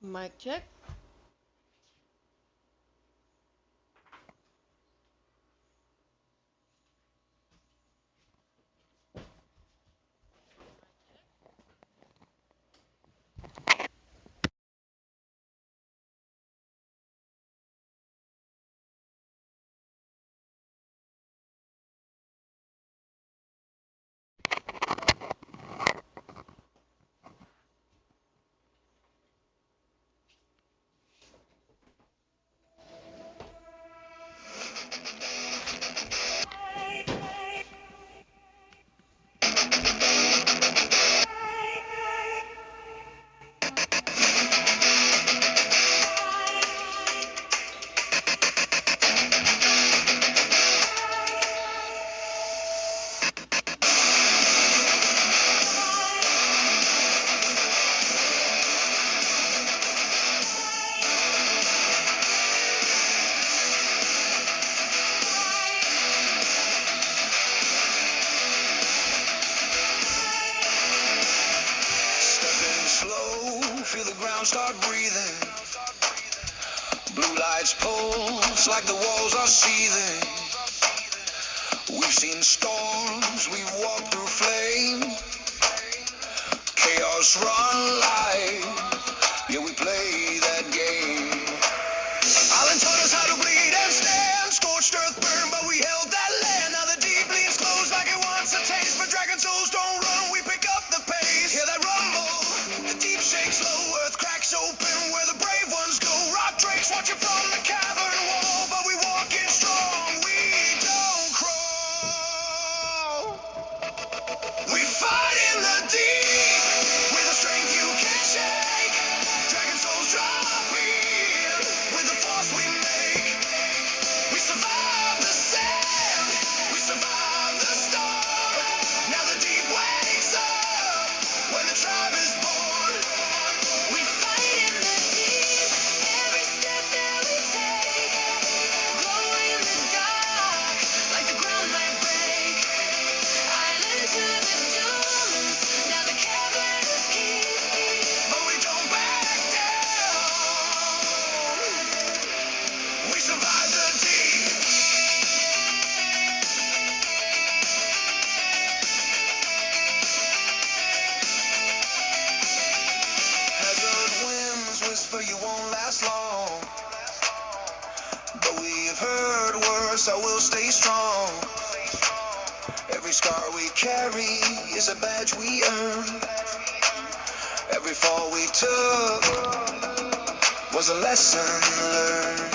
Mic check. Feel the ground start breathing. Blue lights pulse like the walls are seething. We've seen storms, we've walked through flame. Chaos run light. Yeah, we play that game. Island taught us how to bleed and stand. Scorched earth burn, but we held that land. Now the deep leaves close like it wants a taste. But dragon souls don't run, we pick up the pace. Hear that rumble, the deep shakes low. Earth cracks open where the brave ones go. Rock drakes watching from the cavern wall. But we walk in strong, we don't crawl. We fight in the deep with a strength you can't shake. Dragon souls drop in with the force we make. We survive the sand, we survive the storm. Now the deep wakes up when the tribe is born. We fight in the deep, every step that we take. Glow in the dark, like the ground might break. Island to the dunes, now the caverns keep. But we don't back down. We survive the deep. Hazard winds whisper you won't last long. But we've heard worse, I will stay strong. Every scar we carry is a badge we earn. Every fall we took was a lesson learned.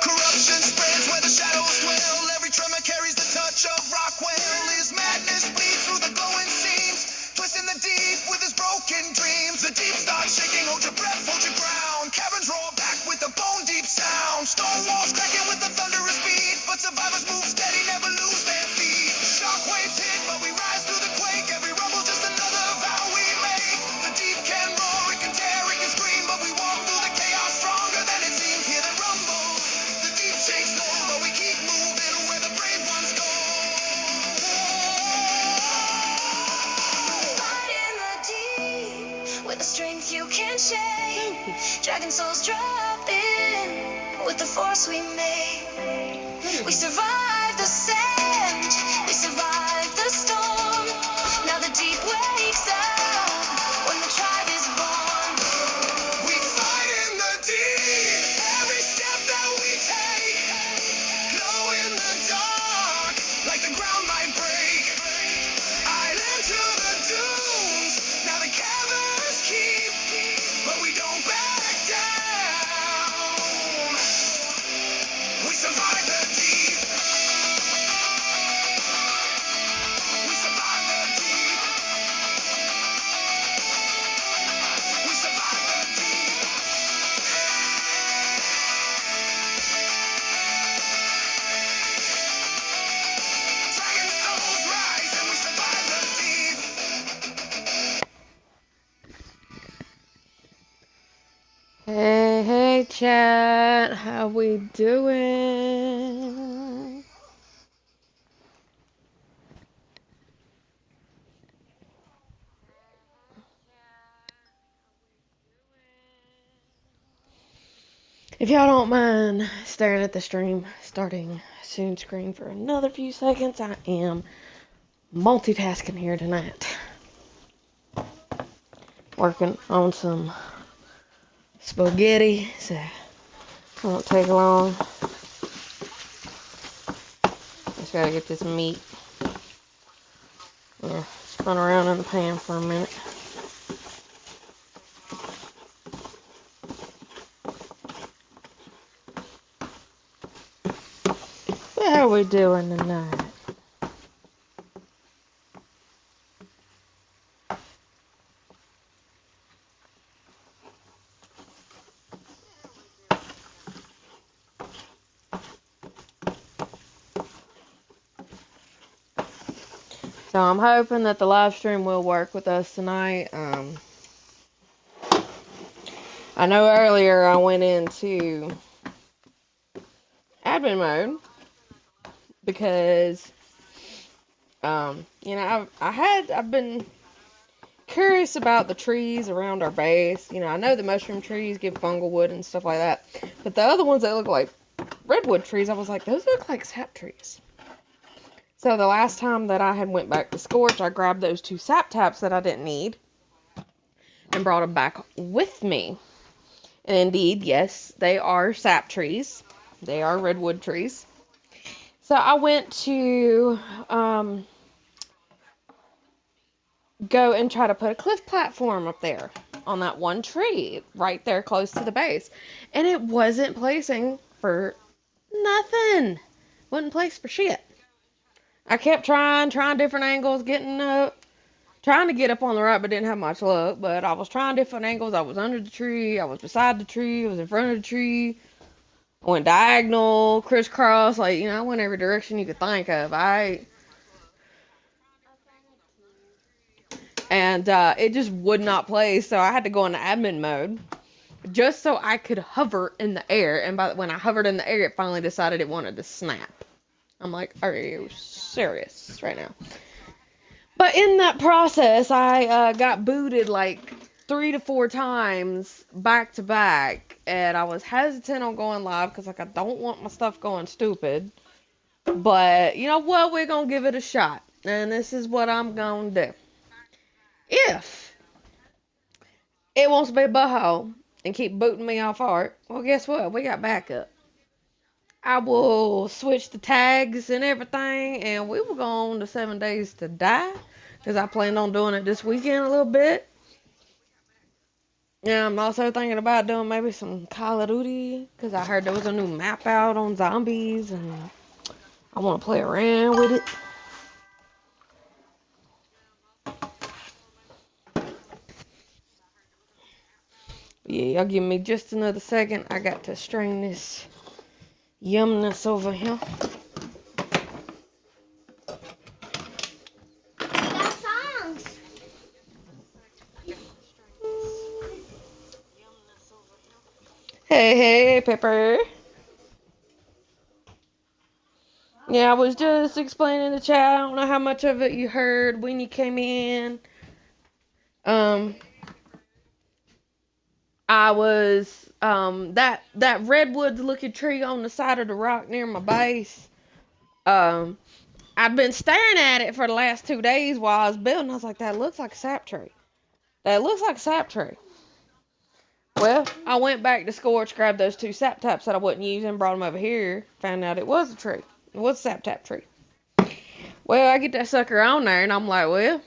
Corruption spreads where the shadows dwell. Every tremor carries the touch of Rockwell. His madness bleeds through the glowing seams, twisting the deep with his broken dreams. The deep starts shaking, hold your breath, hold your ground. Caverns roar back with a bone deep sound. Stone walls cracking with a thunderous beat, but survivors move steady, never lose their feet. Shockwaves hit, but we rise through the quake. Every rumble's just another vow we make. The deep can roar, it can tear, it can scream, but we walk through the chaos stronger than it seems. Hear the rumble, the deep shakes low, but we keep moving where the brave ones go. Fight in the deep with a strength you can't shake. Dragon souls drop in with the force we make. We survive the sand, we survive the storm. Now the deep wakes up when the tribe is born. We fight in the deep, every step that we take. Glow in the dark, like the ground might break. Island to the dunes, now the caverns keep. But we don't back down. We survive the deep. We survive the deep. We survive the deep. Dragon souls rise and we survive the deep. Hey, chat. How we doing? If y'all don't mind staring at the stream starting soon screen for another few seconds, I am multitasking here tonight. Working on some spaghetti, so it won't take long. Just gotta get this meat. Yeah, spun around in the pan for a minute. How are we doing tonight? So I'm hoping that the live stream will work with us tonight. I know earlier I went into admin mode because, I've been curious about the trees around our base. I know the mushroom trees give fungal wood and stuff like that, but the other ones that look like redwood trees, I was like, those look like sap trees. So the last time that I had went back to Scorch, I grabbed those 2 sap taps that I didn't need and brought them back with me. And indeed, yes, they are sap trees. They are redwood trees. So I went to go and try to put a cliff platform up there on that one tree right there close to the base. And it wasn't placing for nothing. Wasn't placed for shit. I kept trying different angles, trying to get up on the right, but didn't have much luck. But I was trying different angles. I was under the tree. I was beside the tree. I was in front of the tree. I went diagonal, crisscross, I went every direction you could think of. And it just would not play, so I had to go into admin mode just so I could hover in the air. And when I hovered in the air, it finally decided it wanted to snap. I'm like, are you serious right now? But in that process, I got booted like 3 to 4 times back to back, and I was hesitant on going live because I don't want my stuff going stupid. But you know what? We're gonna give it a shot, and this is what I'm gonna do. If it wants to be a butthole and keep booting me off art, well, guess what? We got backup. I will switch the tags and everything, and we will go on to 7 Days to Die, because I plan on doing it this weekend a little bit. Yeah, I'm also thinking about doing maybe some Call of Duty, because I heard there was a new map out on zombies, and I want to play around with it. Yeah, y'all give me just another second. I got to strain this yumness over here. Hey, Pepper. Yeah, I was just explaining the chat. I don't know how much of it you heard when you came in. I was, that redwood looking tree on the side of the rock near my base. I've been staring at it for the last 2 days while I was building. I was like, that looks like a sap tree. That looks like a sap tree. Well, I went back to Scorch, grabbed those 2 sap taps that I wasn't using, brought them over here, found out it was a tree. It was a sap tap tree. Well, I get that sucker on there, and I'm like, well,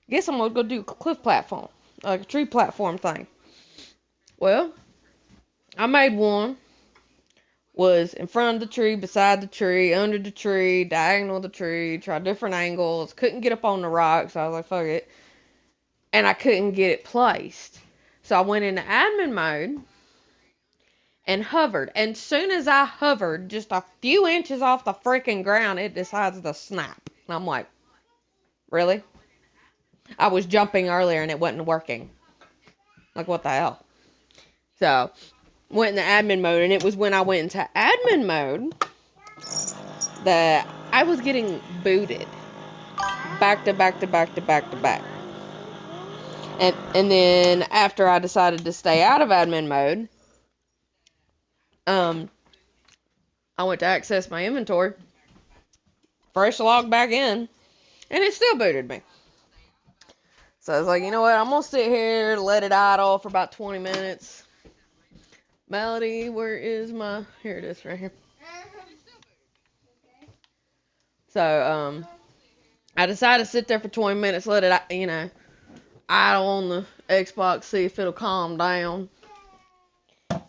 guess I'm going to go do a cliff platform, like a tree platform thing. Well, I made one. Was in front of the tree, beside the tree, under the tree, diagonal of the tree, tried different angles, couldn't get up on the rock, so I was like, fuck it. And I couldn't get it placed. So I went into admin mode and hovered. And soon as I hovered, just a few inches off the freaking ground, it decides to snap. And I'm like, really? I was jumping earlier and it wasn't working. Like, what the hell? So, went into admin mode, and it was when I went into admin mode that I was getting booted. Back to back to back to back to back. And then after I decided to stay out of admin mode, I went to access my inventory, fresh logged back in, and it still booted me. So I was like, you know what? I'm gonna sit here, let it idle for about 20 minutes. Melody, where is my? Here it is, right here. So I decided to sit there for 20 minutes, let it, idle on the Xbox, see if it'll calm down.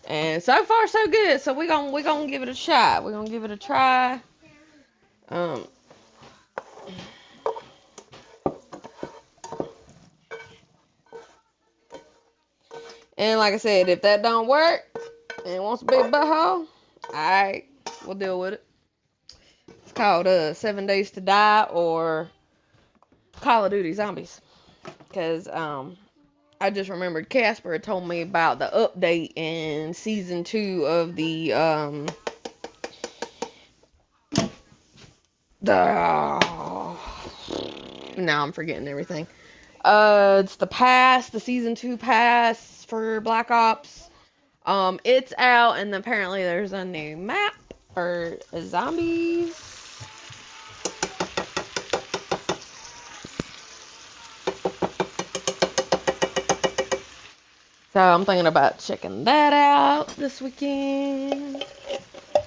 And so far, so good. So we gonna give it a shot. We're gonna give it a try. And like I said, if that don't work and it wants a big butthole, alright, we'll deal with it. It's called 7 Days to Die or Call of Duty Zombies. Because I just remembered Casper told me about the update in season 2 of the now I'm forgetting everything. It's the season 2 pass for Black Ops. It's out, and apparently there's a new map for zombies. So I'm thinking about checking that out this weekend.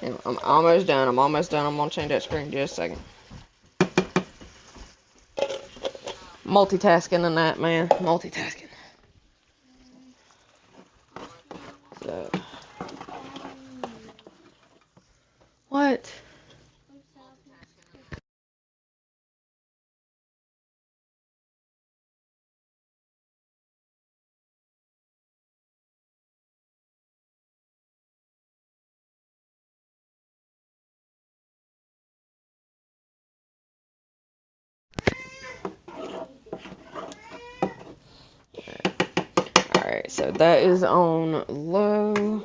And I'm almost done. I'm gonna change that screen just a second. Multitasking and that, man. Multitasking. So. What? Alright, so that is on low.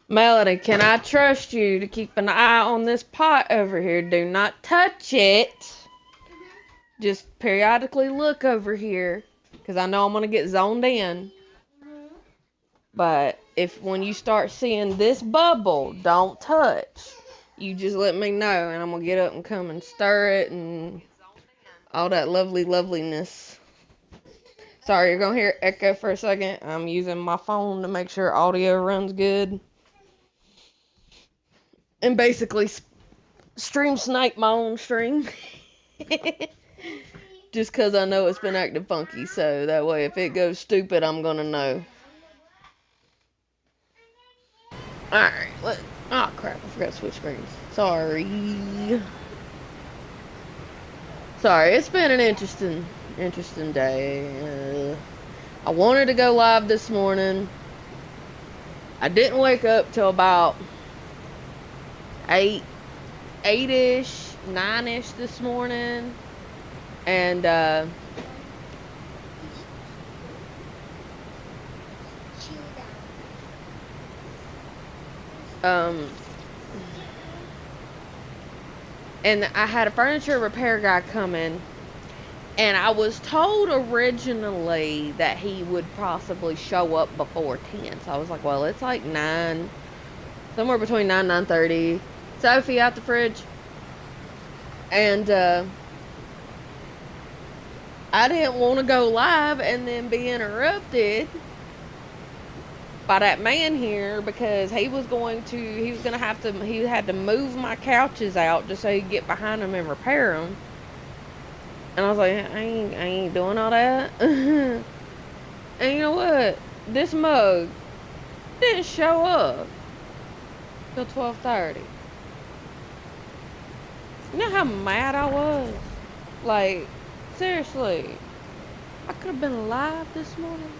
Melody, can I trust you to keep an eye on this pot over here? Do not touch it. Just periodically look over here, because I know I'm going to get zoned in. But when you start seeing this bubble, don't touch. You just let me know, and I'm going to get up and come and stir it and all that loveliness. Sorry, you're going to hear echo for a second. I'm using my phone to make sure audio runs good. And basically stream snipe my own stream. Just because I know it's been acting funky, so that way if it goes stupid, I'm going to know. Alright, oh crap, I forgot to switch screens. Sorry, it's been an interesting day. I wanted to go live this morning. I didn't wake up till about 8-ish, 9-ish this morning. And, and I had a furniture repair guy come in, and I was told originally that he would possibly show up before 10. So I was like, well, it's like 9, somewhere between 9 and 9:30. Sophie out the fridge. And I didn't want to go live and then be interrupted by that man here, because he had to move my couches out just so he could get behind them and repair them. And I was like, I ain't doing all that. And you know what? This mug didn't show up till 12:30. You know how mad I was? Like, seriously, I could have been live this morning.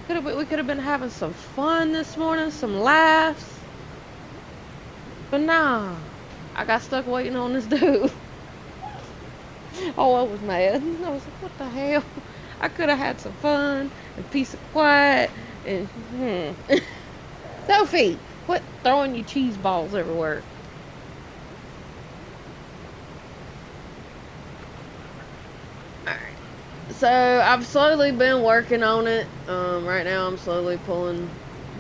We could have been having some fun this morning, some laughs. But nah, I got stuck waiting on this dude. Oh, I was mad. I was like, what the hell? I could have had some fun and peace and quiet. And Sophie, quit throwing your cheese balls everywhere. Alright. So I've slowly been working on it. Right now I'm slowly pulling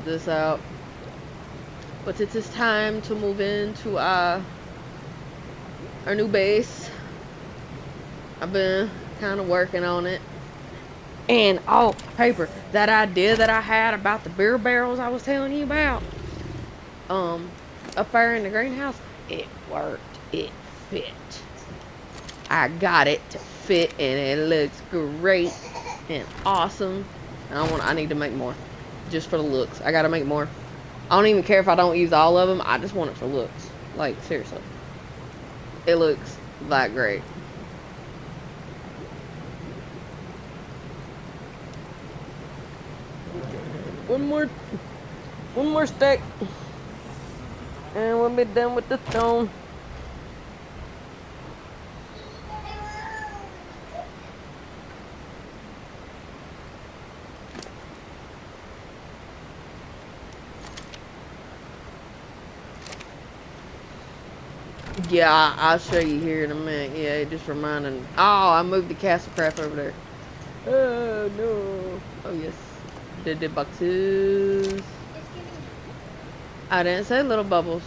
this out. But it is time to move into our new base. I've been kind of working on it. And oh, paper, that idea that I had about the beer barrels I was telling you about, up there in the greenhouse, it worked. It fit. I got it to fit, and it looks great and awesome. And I need to make more, just for the looks. I gotta make more. I don't even care if I don't use all of them. I just want it for looks. Like, seriously, it looks that great. One more stack, and we'll be done with the stone. Yeah, I'll show you here in a minute. Yeah, it just reminded me. Oh, I moved the castle crap over there. Oh, no. Oh, yes. The boxes. I didn't say little bubbles.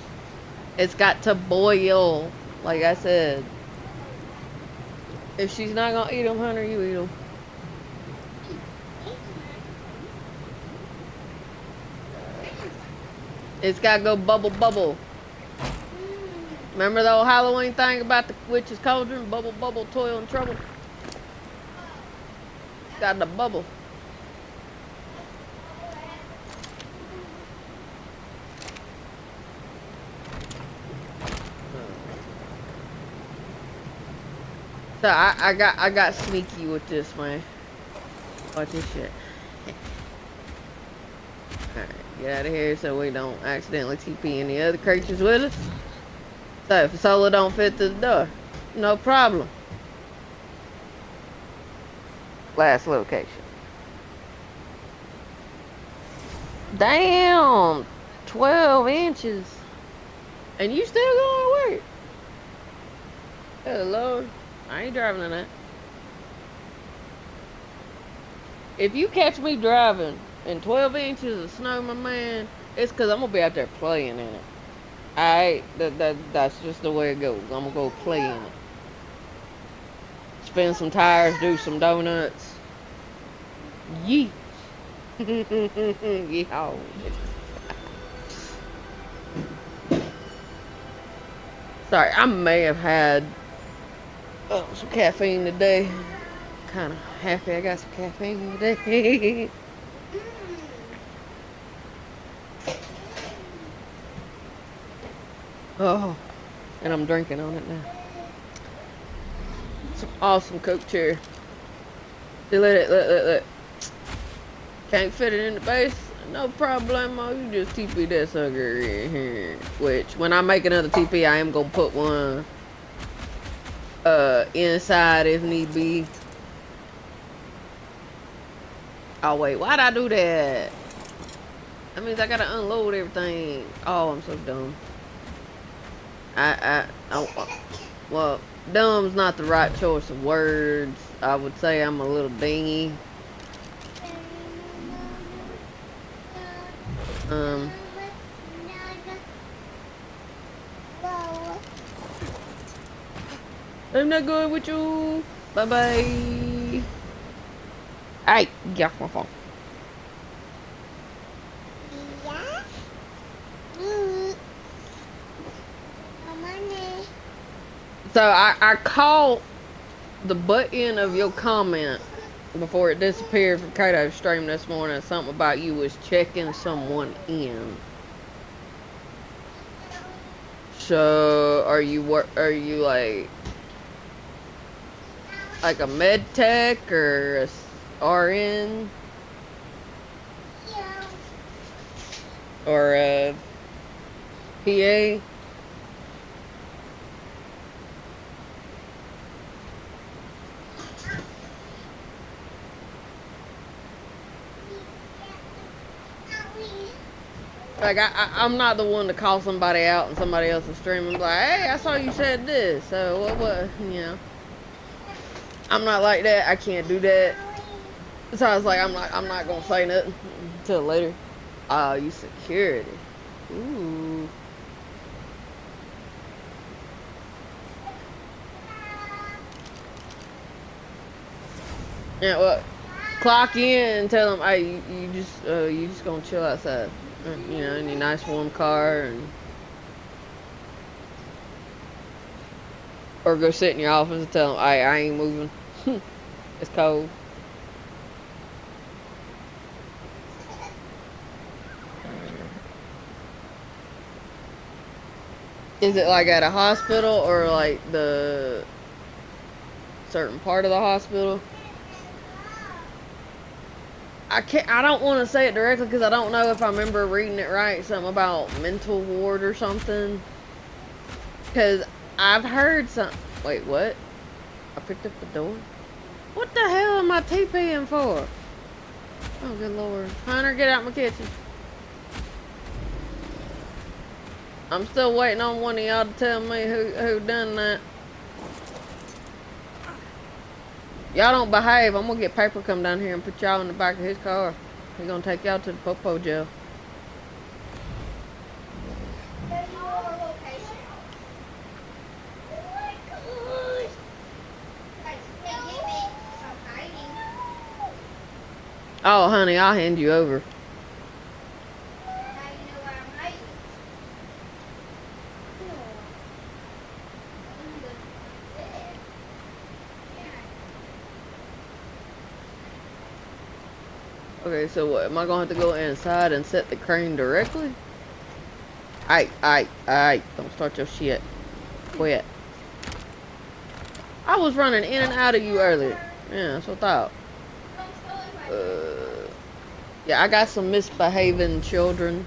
It's got to boil, like I said. If she's not gonna eat them, Hunter, you eat them. It's gotta go bubble, bubble. Remember the old Halloween thing about the witch's cauldron? Bubble, bubble, toil and trouble. Got the bubble. So I got sneaky with this, man. Watch this shit. Alright, get out of here so we don't accidentally TP any other creatures with us. So if the solo don't fit through the door, no problem. Last location. Damn! 12 inches. And you still going to work? Hello. I ain't driving in that. If you catch me driving in 12 inches of snow, my man, it's because I'm going to be out there playing in it. Alright? That's just the way it goes. I'm going to go play in it. Spin some tires, do some donuts. Yeet. Yeehaw. Sorry, I may have had some caffeine today. Kind of happy I got some caffeine today. Oh, and I'm drinking on it now. Some awesome Coke cherry. Look. Can't fit it in the base? No problemo. You just TP that sucker in here. Which, when I make another TP, I am gonna put one inside if need be. Oh wait, why'd I do that? That means I gotta unload everything. Oh, I'm so dumb. Well, dumb's not the right choice of words. I would say I'm a little dingy. I'm not going with you. Bye-bye. Hey, get off my phone. So I caught the button of your comment before it disappeared from Kato's stream this morning. Something about you was checking someone in. So are you like a med tech or a RN? Or a PA? Like, I'm not the one to call somebody out and somebody else is streaming, like, hey, I saw you said this, so what, you know. I'm not like that. I can't do that. So I was like, I'm not gonna say nothing until later. Oh, you security. Ooh. Yeah, well, clock in and tell them, hey, you just gonna chill outside, you know, in your nice warm car, and or go sit in your office and tell them, hey, I ain't moving. It's cold. Is it like at a hospital or like the certain part of the hospital? I don't want to say it directly because I don't know if I remember reading it right. Something about mental ward or something. Because I've heard some. Wait, what? I picked up the door. What the hell am I TPing for? Oh, good lord. Hunter, get out my kitchen. I'm still waiting on one of y'all to tell me who done that. Y'all don't behave, I'm gonna get paper come down here and put y'all in the back of his car. He's gonna take y'all to the popo jail. Oh, honey, I'll hand you over. Okay, so what? Am I gonna have to go inside and set the crane directly? Aight. Don't start your shit. Quit. I was running in and out of you earlier. Yeah, that's what I thought. Yeah, I got some misbehaving children.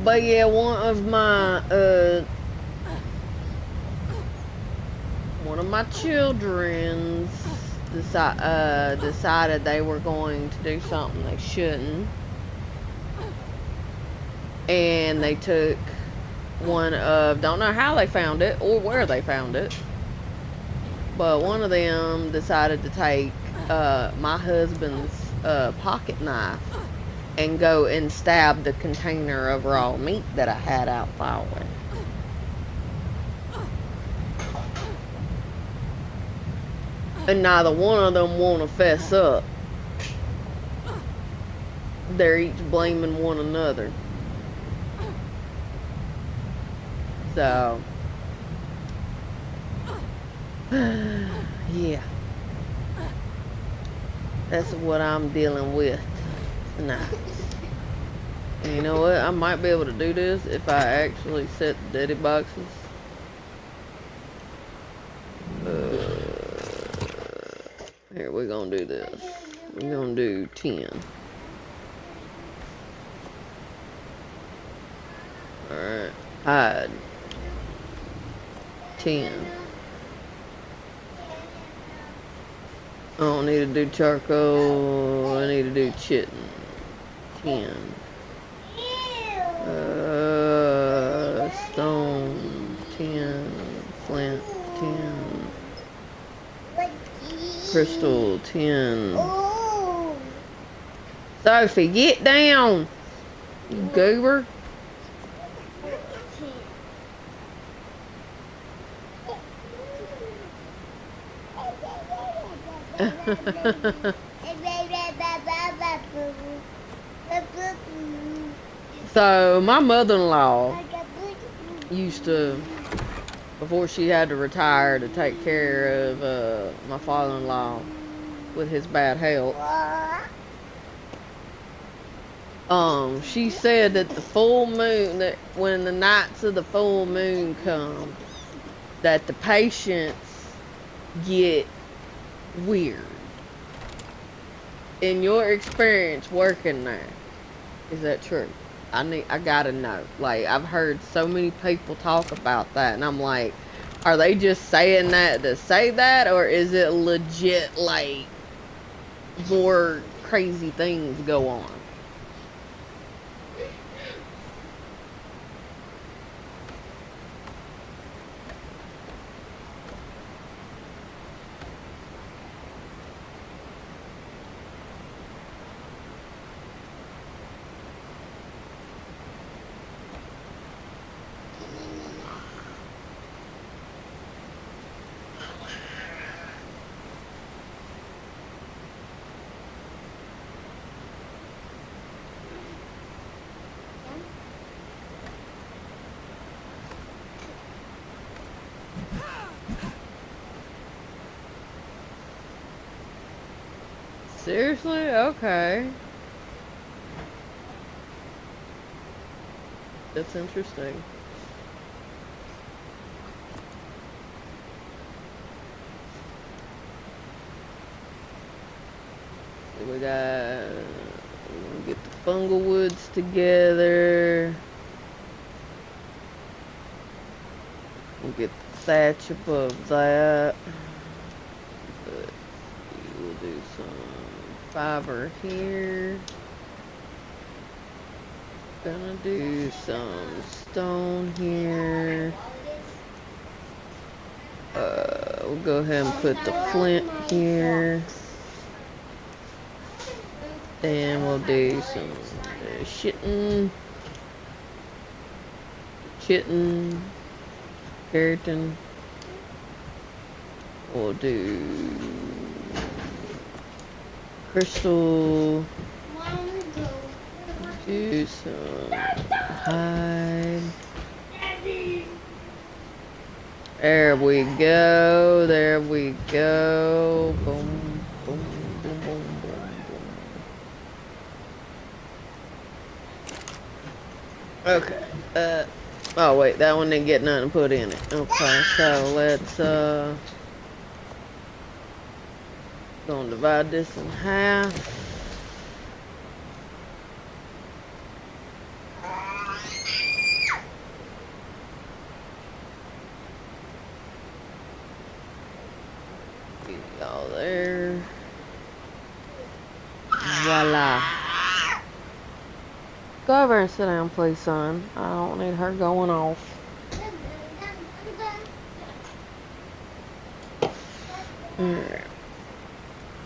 But yeah, one of my children's decided they were going to do something they shouldn't, and they took don't know how they found it or where they found it, but one of them decided to take my husband's pocket knife and go and stab the container of raw meat that I had out thawing. And neither one of them want to fess up. They're each blaming one another. So, yeah. That's what I'm dealing with tonight. And you know what? I might be able to do this if I actually set the daddy boxes. Here, we're gonna do this. We're gonna do 10. Alright. Hide. 10. I don't need to do charcoal. I need to do chitin. 10. Stone. 10. Flint. 10. Crystal. 10. Sophie, get down, you goober. So my mother-in-law used to, before she had to retire to take care of my father-in-law with his bad health, she said that the full moon, that when the nights of the full moon come, that the patients get weird. In your experience working there, is that true? I gotta know. Like, I've heard so many people talk about that, and I'm like, are they just saying that to say that, or is it legit, like, more crazy things go on? Seriously? Okay. That's interesting. So we got... We'll get the fungal woods together. We'll get the thatch above that. But we'll do some fiber here. Gonna do some stone here. We'll go ahead and put the flint here. Then we'll do some chitin, keratin. We'll do crystal. Do some hide. There we go. There we go. Boom, boom, boom, boom, boom, boom. Okay. Oh wait, that one didn't get nothing put in it. Okay, so let's gonna divide this in half. Get all there. Voila. Go over and sit down, please, son. I don't need her going off. Alright.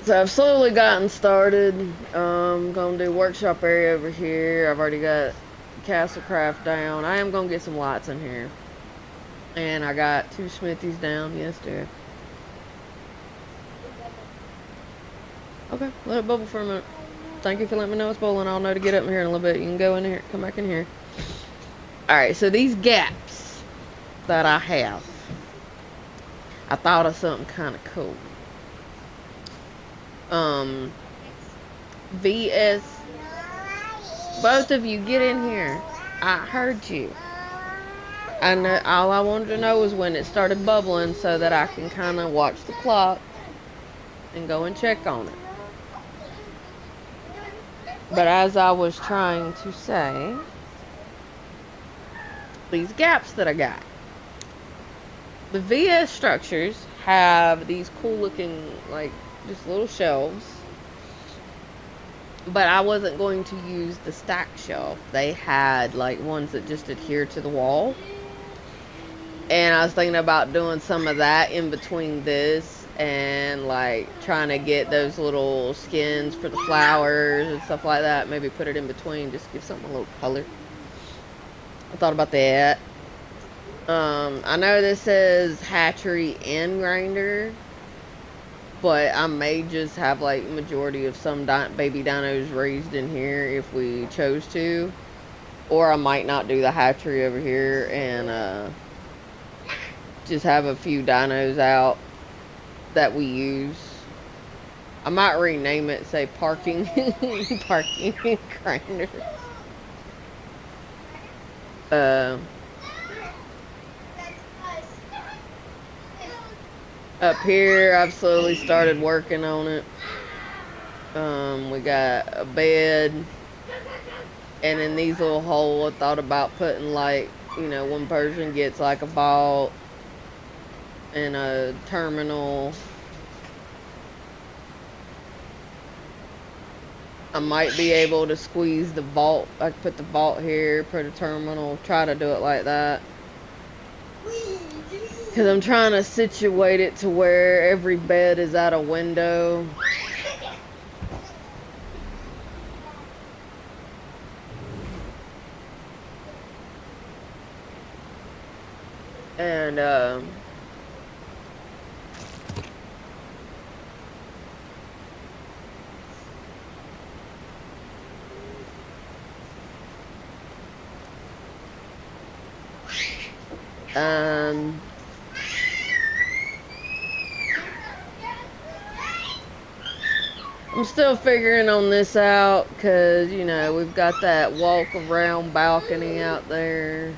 So I've slowly gotten started. Gonna do workshop area over here. I've already got castle craft down. I am gonna get some lights in here. And I got 2 smithies down. Yes, dear. Okay, let it bubble for a minute. Thank you for letting me know it's bubbling. I'll know to get up in here in a little bit. You can go in here, come back in here. Alright, so these gaps that I have, I thought of something kind of cool. VS, both of you get in here. I heard you. I know, all I wanted to know was when it started bubbling so that I can kind of watch the clock and go and check on it. But as I was trying to say, these gaps that I got. The VS structures have these cool looking, like, just little shelves. But I wasn't going to use the stack shelf. They had, like, ones that just adhere to the wall. And I was thinking about doing some of that in between this. And like trying to get those little skins for the flowers and stuff like that. Maybe put it in between, just give something a little color. I thought about that. I know this says hatchery and grinder, but I may just have like majority of some baby dinos raised in here if we chose to, or I might not do the hatchery over here and just have a few dinos out that we use. I might rename it, say parking parking grinder. Up here, I've slowly started working on it. We got a bed, and in these little holes, I thought about putting, like, you know, one person gets like a vault and a terminal. I might be able to squeeze the vault. I could put the vault here, put a terminal, try to do it like that. Because I'm trying to situate it to where every bed is at a window. And, I'm still figuring on this out because, you know, we've got that walk around balcony out there.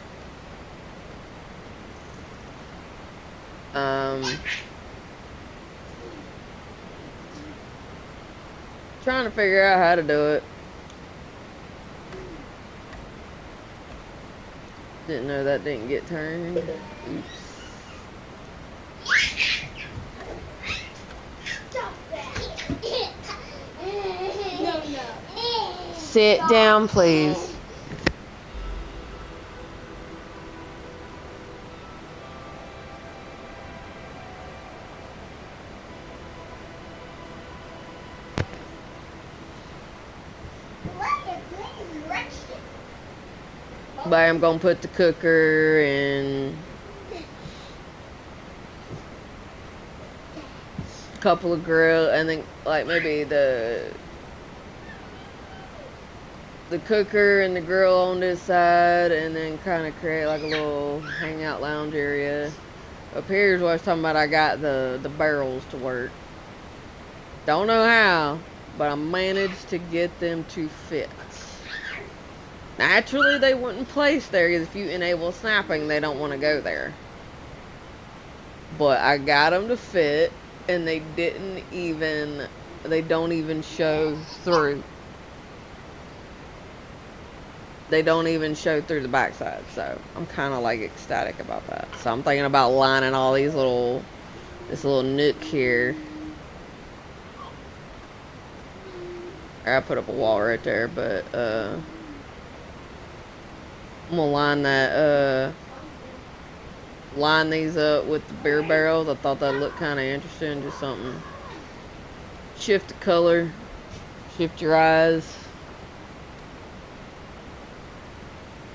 Trying to figure out how to do it. Didn't know that didn't get turned. Oops. Sit down, please. But I'm gonna put the cooker and a couple of grill, and then like maybe the cooker and the grill on this side, and then kind of create like a little hangout lounge area. Up here is what I was talking about. I got the barrels to work. Don't know how, but I managed to get them to fit. Naturally, they wouldn't place there because if you enable snapping, they don't want to go there. But I got them to fit, and they don't even show through. They don't even show through the backside, so I'm kind of like ecstatic about that. So I'm thinking about lining all these this little nook here. I put up a wall right there, but I'm gonna line these up with the beer barrels. I thought that looked kind of interesting, just something. Shift the color, shift your eyes.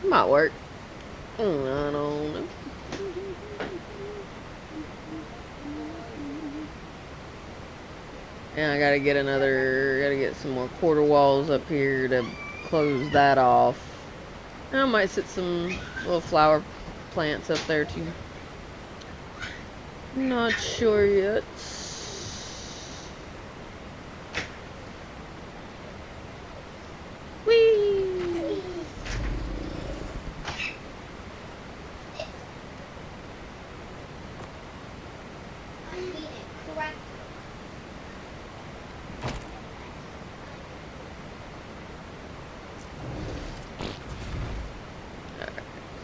Might work. I don't know. And I gotta get some more quarter walls up here to close that off. And I might sit some little flower plants up there too. Not sure yet. Whee!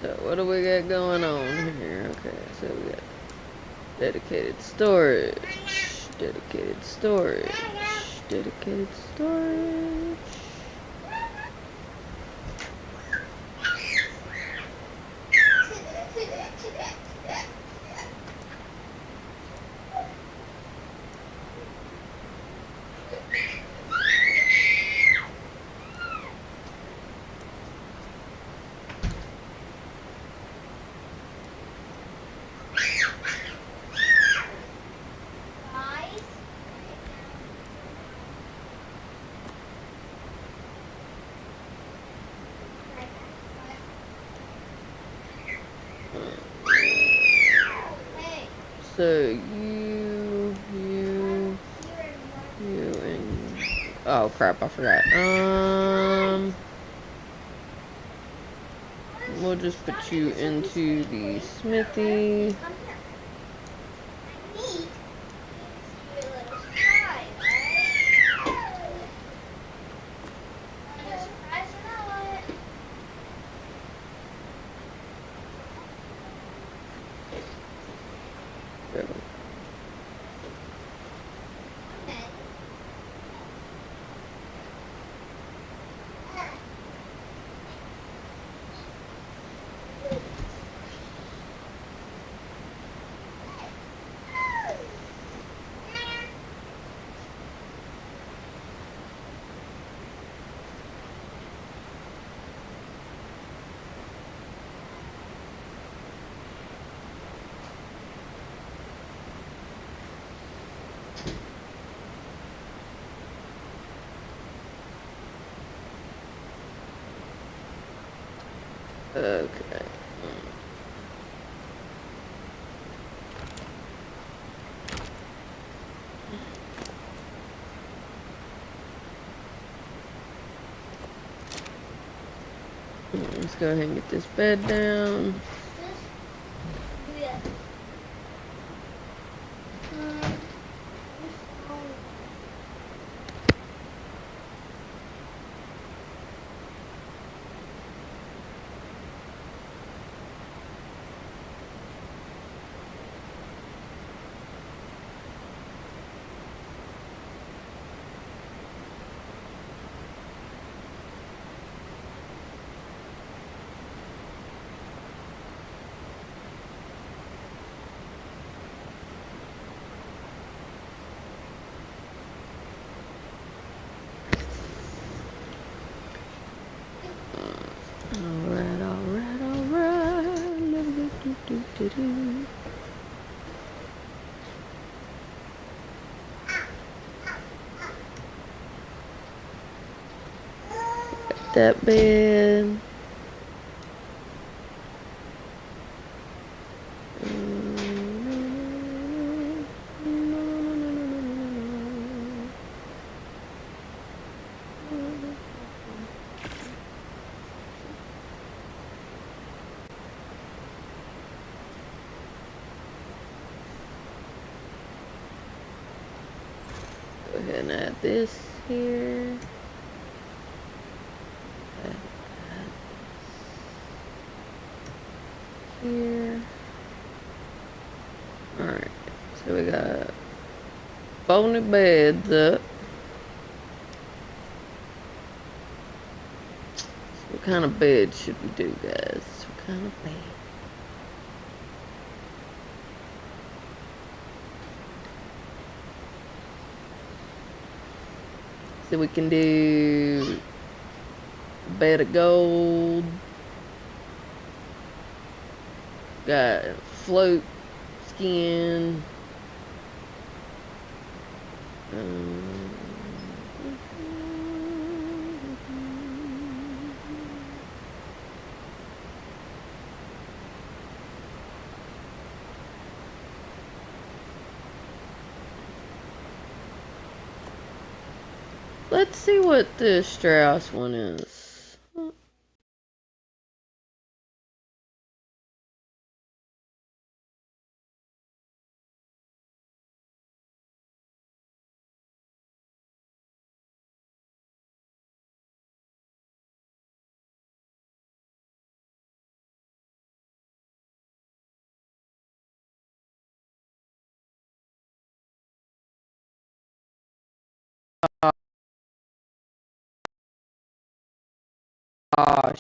So what do we got going on here? Okay, so we got dedicated storage, dedicated storage, dedicated storage. So you, and oh crap, I forgot. We'll just put you into the smithy. Okay. Let's go ahead and get this bed down. Alright. That bed. Go ahead and add this here. Add that here. Alright, so we got 4 new beds up. So what kind of bed should we do, guys? What kind of bed? So we can do bed of gold. Got float skin. Let's see what the Strauss one is. Oh